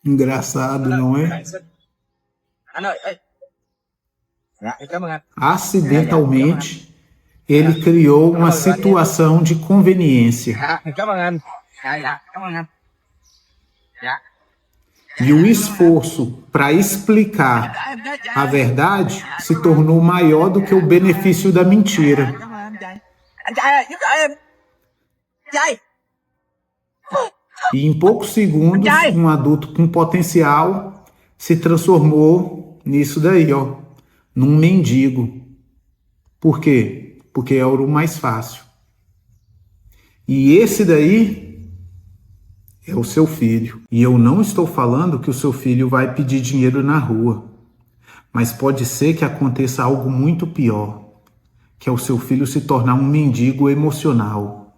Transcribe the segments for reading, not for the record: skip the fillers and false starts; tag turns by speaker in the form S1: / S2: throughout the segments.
S1: Engraçado, não é? Acidentalmente, ele criou uma situação de conveniência. E o esforço para explicar a verdade se tornou maior do que o benefício da mentira. E em poucos segundos, um adulto com potencial se transformou nisso daí, ó, num mendigo. Por quê? Porque era o mais fácil. E esse daí é o seu filho. E eu não estou falando que o seu filho vai pedir dinheiro na rua. Mas pode ser que aconteça algo muito pior, que é o seu filho se tornar um mendigo emocional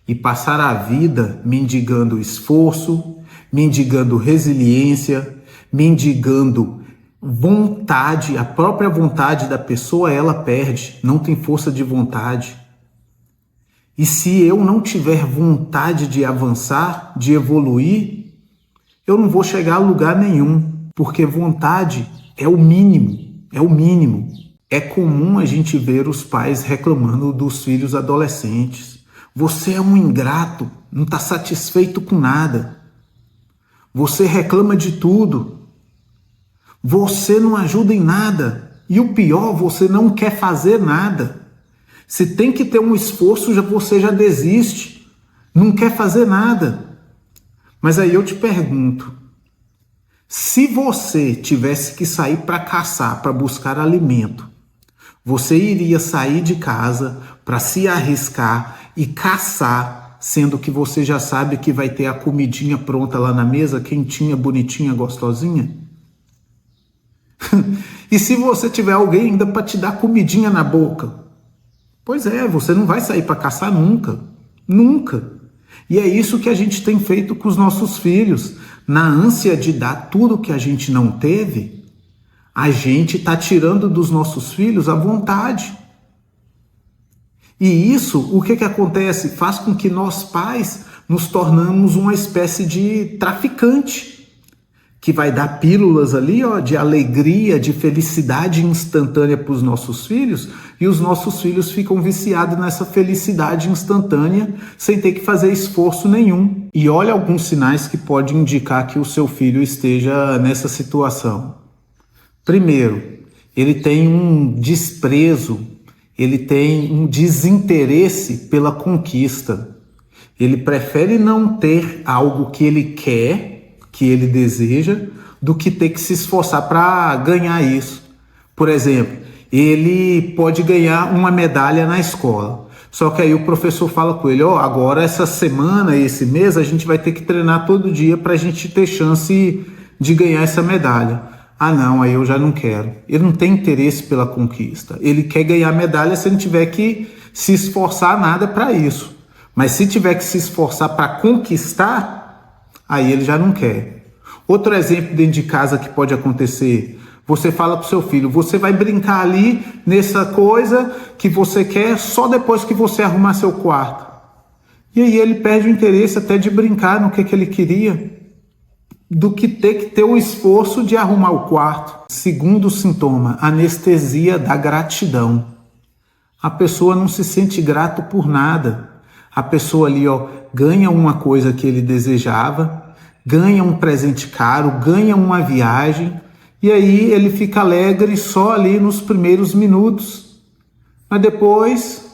S1: e passar a vida mendigando esforço, mendigando resiliência, mendigando vontade. A própria vontade da pessoa ela perde, não tem força de vontade. E se eu não tiver vontade de avançar, de evoluir, eu não vou chegar a lugar nenhum, porque vontade é o mínimo, é o mínimo. É comum a gente ver os pais reclamando dos filhos adolescentes. Você é um ingrato, não está satisfeito com nada. Você reclama de tudo. Você não ajuda em nada. E o pior, você não quer fazer nada. Se tem que ter um esforço, você já desiste. Não quer fazer nada. Mas aí eu te pergunto, se você tivesse que sair para caçar, para buscar alimento, você iria sair de casa para se arriscar e caçar, sendo que você já sabe que vai ter a comidinha pronta lá na mesa, quentinha, bonitinha, gostosinha? E se você tiver alguém ainda para te dar comidinha na boca? Pois é, você não vai sair para caçar nunca, nunca. E é isso que a gente tem feito com os nossos filhos. Na ânsia de dar tudo que a gente não teve, a gente está tirando dos nossos filhos a vontade. E isso, o que acontece? Faz com que nós pais nos tornamos uma espécie de traficante, que vai dar pílulas ali, ó, de alegria, de felicidade instantânea para os nossos filhos, e os nossos filhos ficam viciados nessa felicidade instantânea, sem ter que fazer esforço nenhum. E olha alguns sinais que podem indicar que o seu filho esteja nessa situação. Primeiro, ele tem um desprezo, ele tem um desinteresse pela conquista. Ele prefere não ter algo que ele quer, que ele deseja, do que ter que se esforçar para ganhar isso. Por exemplo, ele pode ganhar uma medalha na escola, só que aí o professor fala com ele, ó, agora essa semana, esse mês, a gente vai ter que treinar todo dia para a gente ter chance de ganhar essa medalha. Ah não, aí eu já não quero. Ele não tem interesse pela conquista. Ele quer ganhar medalha se ele tiver que se esforçar nada para isso. Mas se tiver que se esforçar para conquistar, aí ele já não quer. Outro exemplo dentro de casa que pode acontecer, você fala para o seu filho, você vai brincar ali nessa coisa que você quer só depois que você arrumar seu quarto. E aí ele perde o interesse até de brincar no que ele queria, do que ter o esforço de arrumar o quarto. Segundo sintoma, anestesia da gratidão. A pessoa não se sente grato por nada. A pessoa ali, ó, ganha uma coisa que ele desejava, ganha um presente caro, ganha uma viagem, e aí ele fica alegre só ali nos primeiros minutos. Mas depois,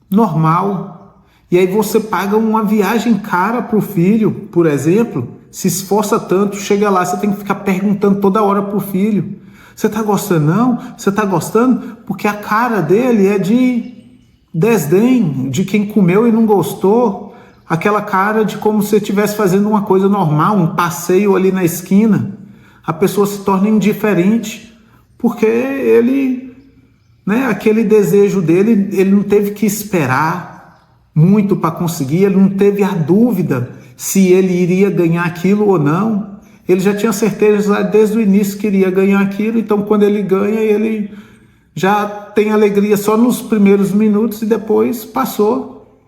S1: normal. E aí você paga uma viagem cara para o filho, por exemplo, se esforça tanto, chega lá, você tem que ficar perguntando toda hora pro filho, você tá gostando não? Você tá gostando? Porque a cara dele é de desdém, de quem comeu e não gostou, aquela cara de como se estivesse fazendo uma coisa normal, um passeio ali na esquina. A pessoa se torna indiferente, porque ele, né, aquele desejo dele, ele não teve que esperar muito para conseguir, ele não teve a dúvida se ele iria ganhar aquilo ou não. Ele já tinha certeza desde o início que iria ganhar aquilo, então quando ele ganha, ele já tem alegria só nos primeiros minutos e depois passou.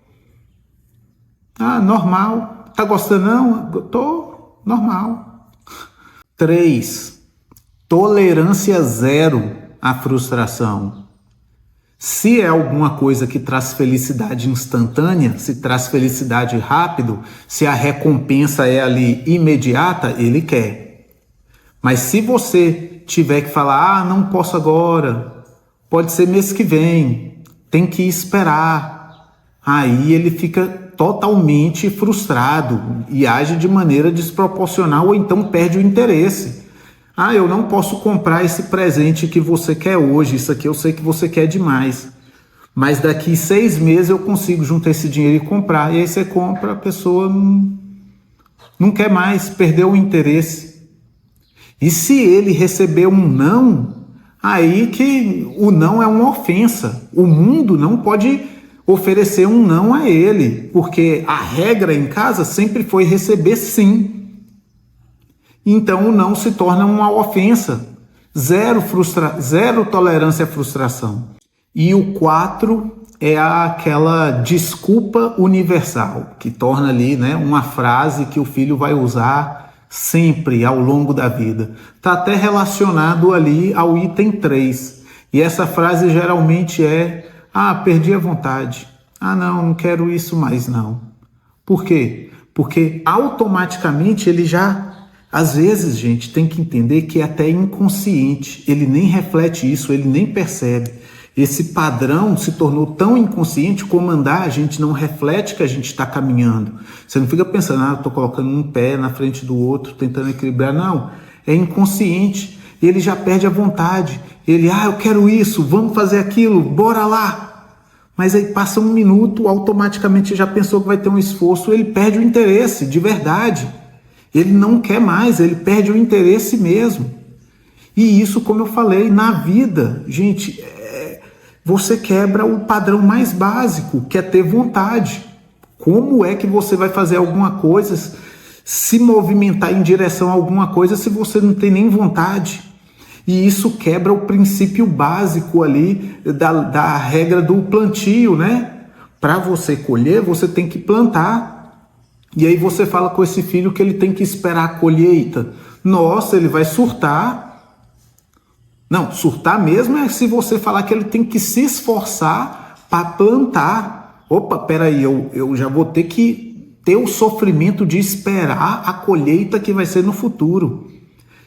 S1: Ah, normal. tá gostando não? Tô normal. 3. Tolerância zero à frustração. Se é alguma coisa que traz felicidade instantânea, se traz felicidade rápido, se a recompensa é ali imediata, ele quer. Mas se você tiver que falar, não posso agora, pode ser mês que vem, tem que esperar, aí ele fica totalmente frustrado e age de maneira desproporcional ou então perde o interesse. Eu não posso comprar esse presente que você quer hoje, isso aqui eu sei que você quer demais, mas daqui 6 meses eu consigo juntar esse dinheiro e comprar. E aí você compra, a pessoa não quer mais, perdeu o interesse. E se ele receber um não, aí que o não é uma ofensa. O mundo não pode oferecer um não a ele, porque a regra em casa sempre foi receber sim. Então o não se torna uma ofensa. Zero tolerância à frustração. E o 4 é aquela desculpa universal, que torna ali, né, uma frase que o filho vai usar sempre ao longo da vida. Está até relacionado ali ao item 3. E essa frase geralmente é: perdi a vontade. Não quero isso mais não. Por quê? Porque automaticamente ele já... Às vezes, gente, tem que entender que é até inconsciente. Ele nem reflete isso, ele nem percebe. Esse padrão se tornou tão inconsciente como andar, a gente não reflete que a gente está caminhando. Você não fica pensando, estou colocando um pé na frente do outro, tentando equilibrar. Não, é inconsciente. Ele já perde a vontade. Ele, eu quero isso, vamos fazer aquilo, bora lá. Mas aí passa 1 minuto, automaticamente já pensou que vai ter um esforço, ele perde o interesse, de verdade. Ele não quer mais, ele perde o interesse mesmo. E isso, como eu falei, na vida, gente, você quebra o padrão mais básico, que é ter vontade. Como é que você vai fazer alguma coisa, se movimentar em direção a alguma coisa, se você não tem nem vontade? E isso quebra o princípio básico ali da regra do plantio, né? Para você colher, você tem que plantar. E aí você fala com esse filho que ele tem que esperar a colheita. Nossa, ele vai surtar. Não, surtar mesmo é se você falar que ele tem que se esforçar para plantar. Opa, peraí, eu já vou ter que ter o sofrimento de esperar a colheita que vai ser no futuro.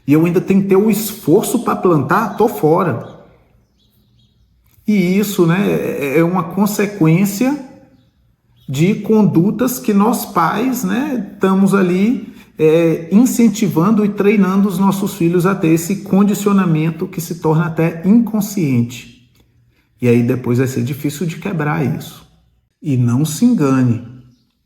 S1: E eu ainda tenho que ter o esforço para plantar, tô fora. E isso, né, é uma consequência de condutas que nós pais, né, estamos ali incentivando e treinando os nossos filhos a ter esse condicionamento que se torna até inconsciente. E aí depois vai ser difícil de quebrar isso. E não se engane,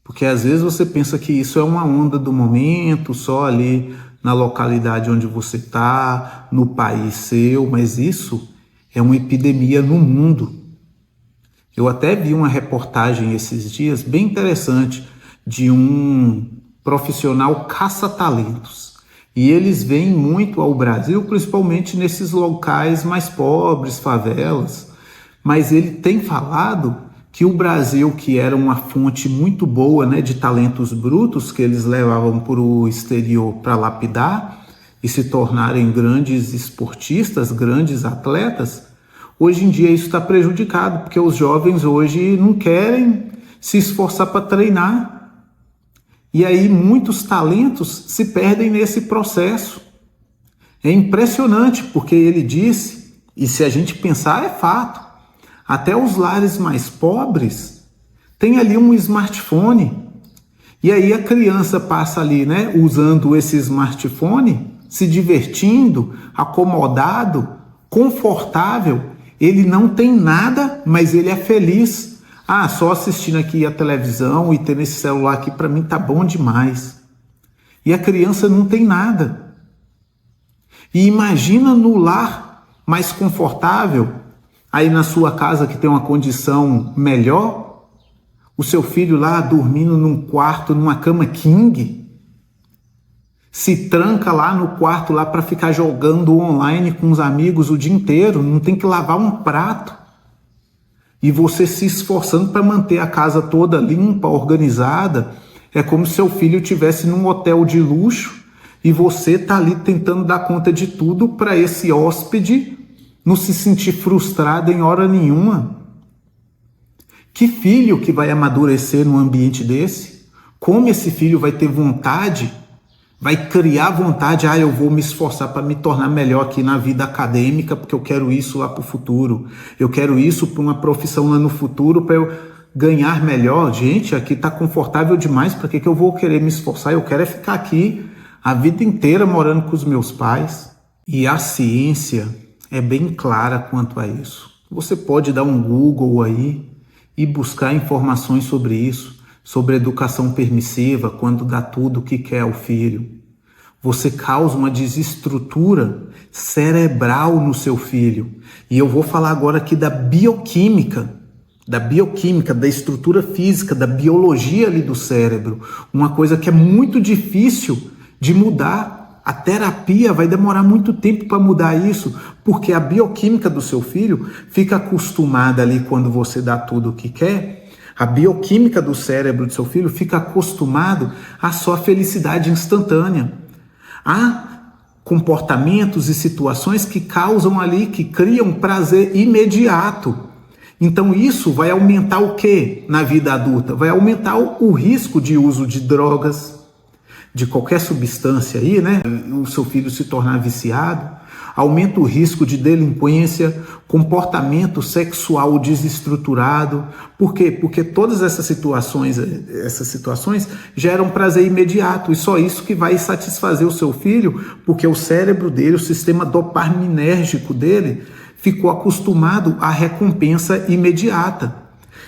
S1: porque às vezes você pensa que isso é uma onda do momento, só ali na localidade onde você está, no país seu, mas isso é uma epidemia no mundo. Eu até vi uma reportagem esses dias bem interessante de um profissional caça-talentos. E eles vêm muito ao Brasil, principalmente nesses locais mais pobres, favelas. Mas ele tem falado que o Brasil, que era uma fonte muito boa, né, de talentos brutos, que eles levavam para o exterior para lapidar e se tornarem grandes esportistas, grandes atletas, hoje em dia isso está prejudicado, porque os jovens hoje não querem se esforçar para treinar. E aí muitos talentos se perdem nesse processo. É impressionante, porque ele disse, e se a gente pensar é fato, até os lares mais pobres têm ali um smartphone. E aí a criança passa ali, né, usando esse smartphone, se divertindo, acomodado, confortável. Ele não tem nada, mas ele é feliz. Só assistindo aqui a televisão e tendo esse celular aqui, para mim tá bom demais. E a criança não tem nada. E imagina no lar mais confortável, aí na sua casa que tem uma condição melhor, o seu filho lá dormindo num quarto, numa cama king, se tranca lá no quarto lá para ficar jogando online com os amigos o dia inteiro, não tem que lavar um prato. E você se esforçando para manter a casa toda limpa, organizada, É como se seu filho estivesse num hotel de luxo e você está ali tentando dar conta de tudo para esse hóspede não se sentir frustrado em hora nenhuma. Que filho que vai amadurecer num ambiente desse? Como esse filho vai ter vontade, vai criar vontade, eu vou me esforçar para me tornar melhor aqui na vida acadêmica, porque eu quero isso lá para o futuro. Eu quero isso para uma profissão lá no futuro, para eu ganhar melhor. Gente, aqui está confortável demais, para que eu vou querer me esforçar? Eu quero é ficar aqui a vida inteira morando com os meus pais. E a ciência é bem clara quanto a isso. Você pode dar um Google aí e buscar informações sobre isso, sobre educação permissiva, quando dá tudo o que quer ao filho. Você causa uma desestrutura cerebral no seu filho. E eu vou falar agora aqui da bioquímica, da estrutura física, da biologia ali do cérebro. Uma coisa que é muito difícil de mudar. A terapia vai demorar muito tempo para mudar isso, porque a bioquímica do seu filho fica acostumada ali quando você dá tudo o que quer. A bioquímica do cérebro do seu filho fica acostumado à sua felicidade instantânea. Há comportamentos e situações que causam ali, que criam prazer imediato. Então isso vai aumentar o quê na vida adulta? Vai aumentar o risco de uso de drogas, de qualquer substância aí, né? O seu filho se tornar viciado. Aumenta o risco de delinquência, comportamento sexual desestruturado. Por quê? Porque todas essas situações geram prazer imediato, e só isso que vai satisfazer o seu filho, porque o cérebro dele, o sistema dopaminérgico dele, ficou acostumado à recompensa imediata.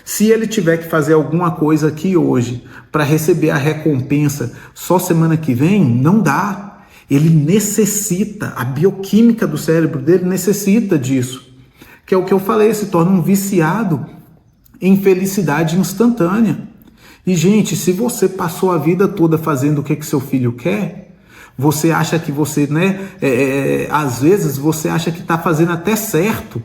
S1: Se ele tiver que fazer alguma coisa aqui hoje para receber a recompensa só semana que vem, não dá. Ele necessita, a bioquímica do cérebro dele necessita disso. Que é o que eu falei, se torna um viciado em felicidade instantânea. E, gente, se você passou a vida toda fazendo o que seu filho quer, você acha que você, às vezes você acha que está fazendo até certo,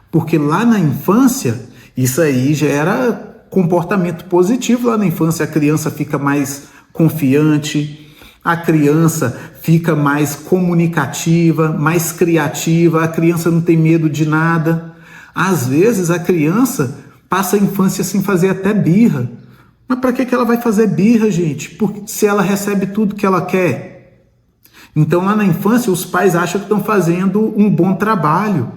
S1: porque lá na infância, isso aí gera comportamento positivo. Lá na infância a criança fica mais confiante, a criança fica mais comunicativa, mais criativa, a criança não tem medo de nada. Às vezes a criança passa a infância sem fazer até birra. Mas para que ela vai fazer birra, gente? Porque se ela recebe tudo que ela quer. Então lá na infância os pais acham que estão fazendo um bom trabalho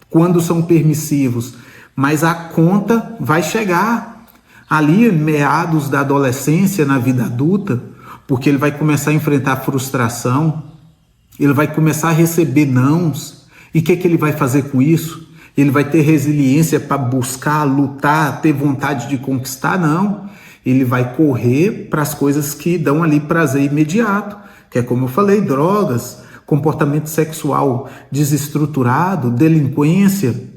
S1: quando são permissivos, mas a conta vai chegar ali meados da adolescência, na vida adulta, porque ele vai começar a enfrentar frustração, ele vai começar a receber nãos. E o que ele vai fazer com isso? Ele vai ter resiliência para buscar, lutar, ter vontade de conquistar? Não. Ele vai correr para as coisas que dão ali prazer imediato, que é como eu falei, drogas, comportamento sexual desestruturado, delinquência.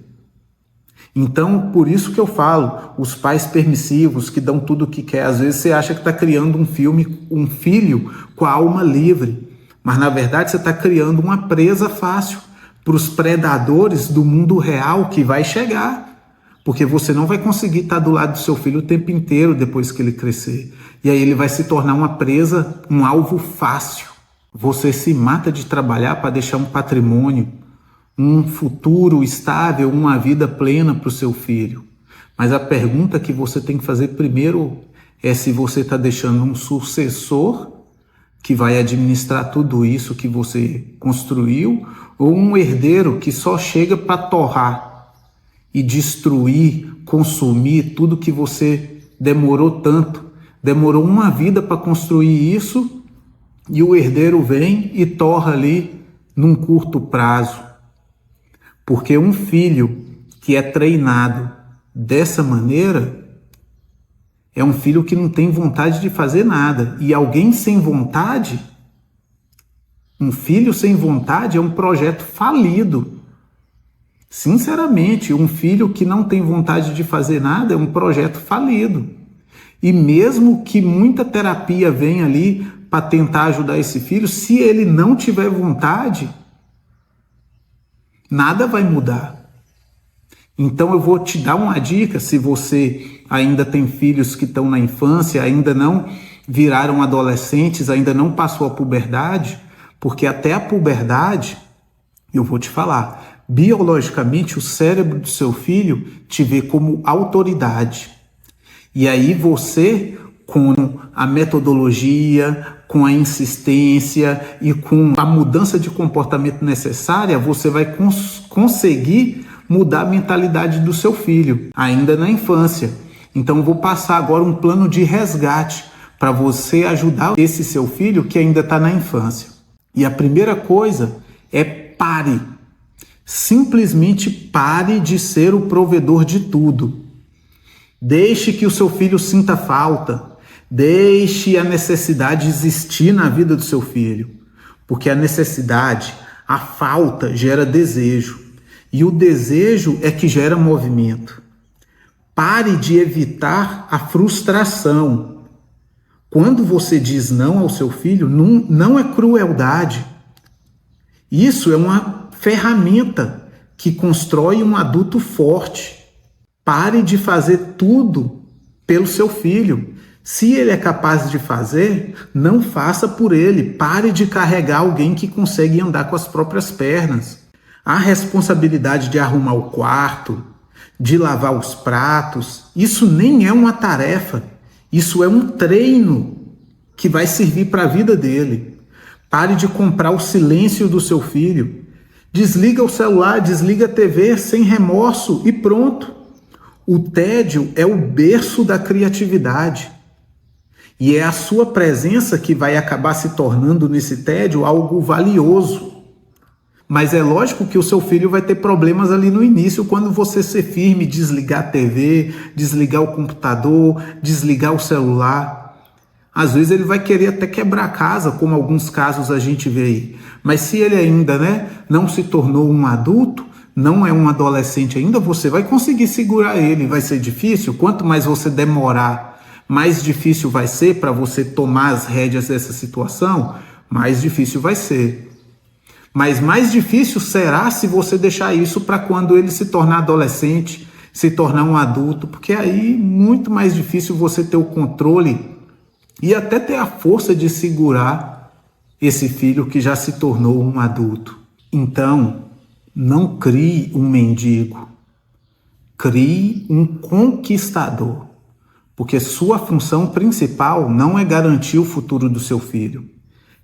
S1: Então, por isso que eu falo, os pais permissivos que dão tudo o que quer, às vezes você acha que está criando um filho com a alma livre, mas na verdade você está criando uma presa fácil para os predadores do mundo real que vai chegar, porque você não vai conseguir estar do lado do seu filho o tempo inteiro depois que ele crescer, e aí ele vai se tornar uma presa, um alvo fácil. Você se mata de trabalhar para deixar um patrimônio, um futuro estável, uma vida plena para o seu filho. Mas a pergunta que você tem que fazer primeiro é se você está deixando um sucessor que vai administrar tudo isso que você construiu, ou um herdeiro que só chega para torrar e destruir, consumir tudo que você demorou tanto. Demorou uma vida para construir isso e o herdeiro vem e torra ali num curto prazo. Porque um filho que é treinado dessa maneira é um filho que não tem vontade de fazer nada. E alguém sem vontade, um filho sem vontade é um projeto falido. Sinceramente, um filho que não tem vontade de fazer nada é um projeto falido. E mesmo que muita terapia venha ali para tentar ajudar esse filho, se ele não tiver vontade, nada vai mudar. Então eu vou te dar uma dica, se você ainda tem filhos que estão na infância, ainda não viraram adolescentes, ainda não passou a puberdade, porque até a puberdade, eu vou te falar, biologicamente o cérebro do seu filho te vê como autoridade. E aí você, com a metodologia, com a insistência e com a mudança de comportamento necessária, você vai conseguir mudar a mentalidade do seu filho, ainda na infância. Então eu vou passar agora um plano de resgate para você ajudar esse seu filho que ainda está na infância. E a primeira coisa é pare. Simplesmente pare de ser o provedor de tudo. Deixe que o seu filho sinta falta. Deixe a necessidade existir na vida do seu filho. Porque a necessidade, a falta, gera desejo. E o desejo é que gera movimento. Pare de evitar a frustração. Quando você diz não ao seu filho, não é crueldade. Isso é uma ferramenta que constrói um adulto forte. Pare de fazer tudo pelo seu filho. Se ele é capaz de fazer, não faça por ele. Pare de carregar alguém que consegue andar com as próprias pernas. A responsabilidade de arrumar o quarto, de lavar os pratos, isso nem é uma tarefa. Isso é um treino que vai servir para a vida dele. Pare de comprar o silêncio do seu filho. Desliga o celular, desliga a TV sem remorso e pronto. O tédio é o berço da criatividade. E é a sua presença que vai acabar se tornando nesse tédio algo valioso. Mas é lógico que o seu filho vai ter problemas ali no início quando você ser firme, desligar a TV, desligar o computador, desligar o celular. Às vezes ele vai querer até quebrar a casa, como alguns casos a gente vê aí. Mas se ele ainda não se tornou um adulto, não é um adolescente ainda, você vai conseguir segurar ele. Vai ser difícil? Quanto mais você demorar, mais difícil vai ser para você tomar as rédeas dessa situação? Mais difícil vai ser. Mas mais difícil será se você deixar isso para quando ele se tornar adolescente, se tornar um adulto, porque aí muito mais difícil você ter o controle e até ter a força de segurar esse filho que já se tornou um adulto. Então, não crie um mendigo, crie um conquistador, porque sua função principal não é garantir o futuro do seu filho.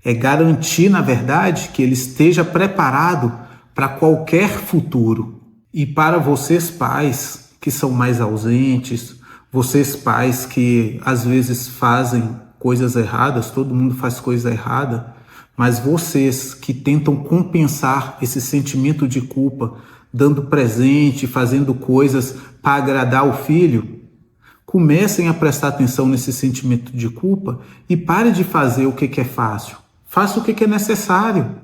S1: É garantir, na verdade, que ele esteja preparado para qualquer futuro. E para vocês pais que são mais ausentes, vocês pais que às vezes fazem coisas erradas, todo mundo faz coisa errada, mas vocês que tentam compensar esse sentimento de culpa, dando presente, fazendo coisas para agradar o filho, comecem a prestar atenção nesse sentimento de culpa e pare de fazer o que é fácil. Faça o que é necessário,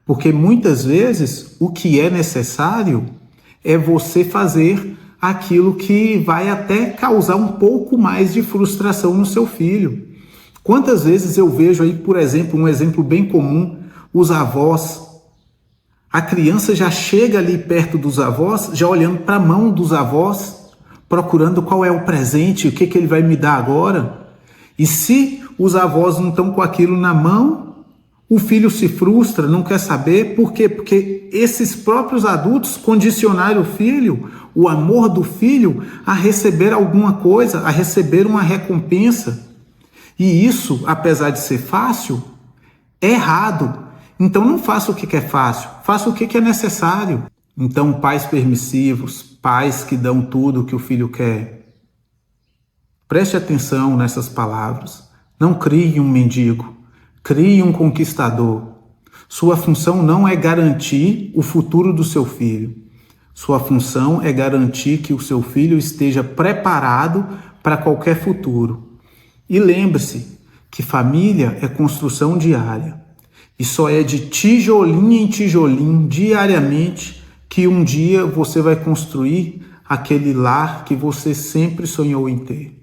S1: porque muitas vezes o que é necessário é você fazer aquilo que vai até causar um pouco mais de frustração no seu filho. Quantas vezes eu vejo aí, por exemplo, um exemplo bem comum, os avós. A criança já chega ali perto dos avós, já olhando para a mão dos avós, procurando qual é o presente, o que ele vai me dar agora. E se os avós não estão com aquilo na mão, o filho se frustra, não quer saber. Por quê? Porque esses próprios adultos condicionaram o filho, o amor do filho, a receber alguma coisa, a receber uma recompensa. E isso, apesar de ser fácil, é errado. Então não faça o que é fácil, faça o que é necessário. Então, pais permissivos, pais que dão tudo o que o filho quer, preste atenção nessas palavras. Não crie um mendigo. Crie um conquistador. Sua função não é garantir o futuro do seu filho. Sua função é garantir que o seu filho esteja preparado para qualquer futuro. E lembre-se que família é construção diária. E só é de tijolinho em tijolinho, diariamente, que um dia você vai construir aquele lar que você sempre sonhou em ter.